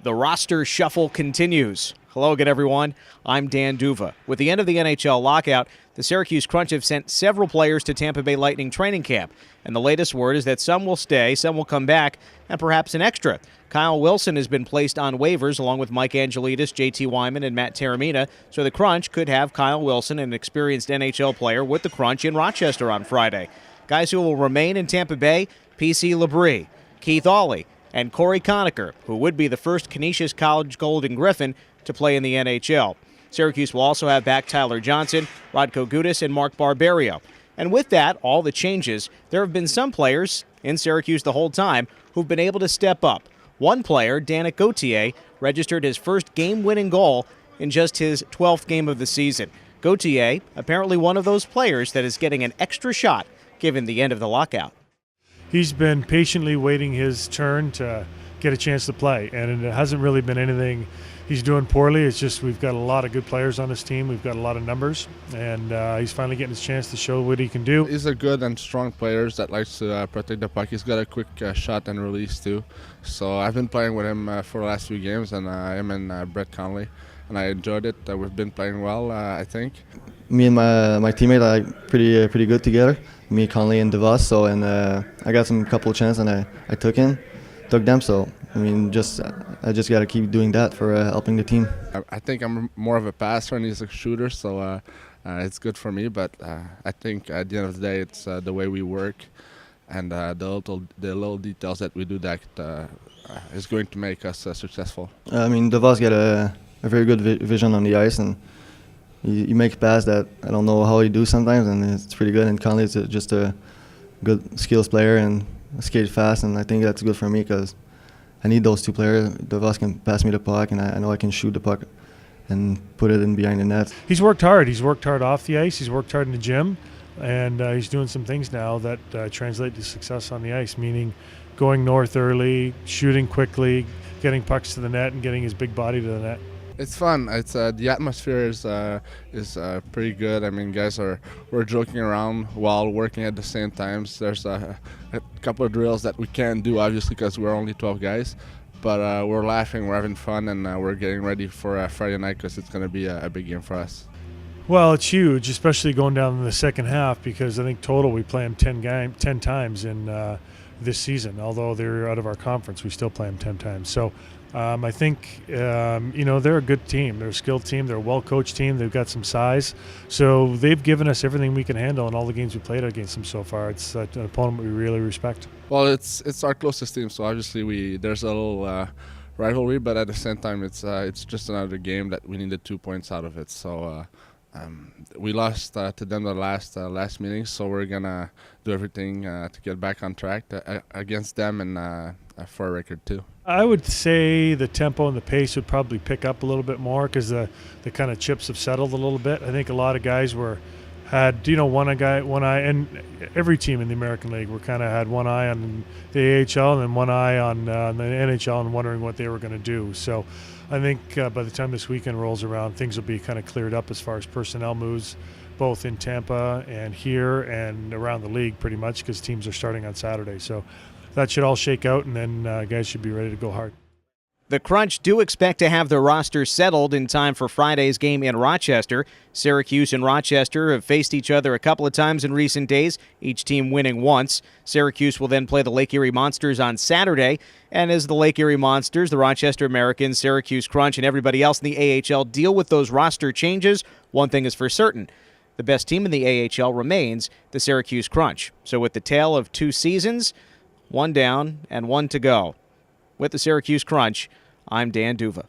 The roster shuffle continues. Hello again, everyone. I'm Dan Duva. With the end of the NHL lockout, the Syracuse Crunch have sent several players to Tampa Bay Lightning training camp. And the latest word is that some will stay, some will come back, and perhaps an extra. Kyle Wilson has been placed on waivers along with Mike Angelidis, JT Wyman, and Matt Taramina. So the Crunch could have Kyle Wilson, an experienced NHL player, with the Crunch in Rochester on Friday. Guys who will remain in Tampa Bay, P.C. Labrie, Keith Awley, and Corey Conacher, who would be the first Canisius College Golden Griffin to play in the NHL. Syracuse will also have back Tyler Johnson, Radko Gudas, and Mark Barberio. And with that, all the changes, there have been some players in Syracuse the whole time who've been able to step up. One player, Danick Gauthier, registered his first game-winning goal in just his 12th game of the season. Gauthier, apparently one of those players that is getting an extra shot given the end of the lockout. He's been patiently waiting his turn to get a chance to play, and it hasn't really been anything he's doing poorly. It's just we've got a lot of good players on this team. We've got a lot of numbers, and he's finally getting his chance to show what he can do. He's a good and strong player that likes to protect the puck. He's got a quick shot and release too. So I've been playing with him for the last few games, and him and Brett Conley, and I enjoyed it. We've been playing well, I think. Me and my teammate are pretty good together. Me, Conley, and Devos. So I got some couple of chances, and I took them. So I mean, I just got to keep doing that for helping the team. I think I'm more of a passer and he's a shooter, so it's good for me. But I think at the end of the day, it's the way we work and the little details that we do that is going to make us successful. I mean, Devos got a very good vision on the ice, and he makes passes that I don't know how he do sometimes, and it's pretty good. And Conley is just a good skills player and skates fast, and I think that's good for me because I need those two players. Devos can pass me the puck, and I know I can shoot the puck and put it in behind the net. He's worked hard. He's worked hard off the ice. He's worked hard in the gym, and he's doing some things now that translate to success on the ice, meaning going north early, shooting quickly, getting pucks to the net, and getting his big body to the net. It's fun. It's the atmosphere is pretty good. I mean, we're joking around while working at the same time. So there's a couple of drills that we can't do, obviously, because we're only 12 guys. But we're laughing, we're having fun, and we're getting ready for Friday night because it's going to be a big game for us. Well, it's huge, especially going down in the second half, because I think total we play them 10 times in this season. Although they're out of our conference, we still play them 10 times. So I think, they're a good team. They're a skilled team. They're a well-coached team. They've got some size. So they've given us everything we can handle in all the games we played against them so far. It's an opponent we really respect. Well, it's our closest team, so obviously there's a little rivalry, but at the same time, it's just another game that we needed 2 points out of it. So we lost to them the last meeting, so we're gonna do everything to get back on track against them and for a record too. I would say the tempo and the pace would probably pick up a little bit more because the kind of chips have settled a little bit. I think a lot of guys had one eye, and every team in the American League had one eye on the AHL and then one eye on the NHL and wondering what they were going to do. So I think by the time this weekend rolls around, things will be kind of cleared up as far as personnel moves, both in Tampa and here and around the league pretty much, because teams are starting on Saturday. So that should all shake out, and then guys should be ready to go hard. The Crunch do expect to have their roster settled in time for Friday's game in Rochester. Syracuse and Rochester have faced each other a couple of times in recent days, each team winning once. Syracuse will then play the Lake Erie Monsters on Saturday. And as the Lake Erie Monsters, the Rochester Americans, Syracuse Crunch, and everybody else in the AHL deal with those roster changes, one thing is for certain. The best team in the AHL remains the Syracuse Crunch. So with the tale of two seasons, one down and one to go. With the Syracuse Crunch, I'm Dan Duva.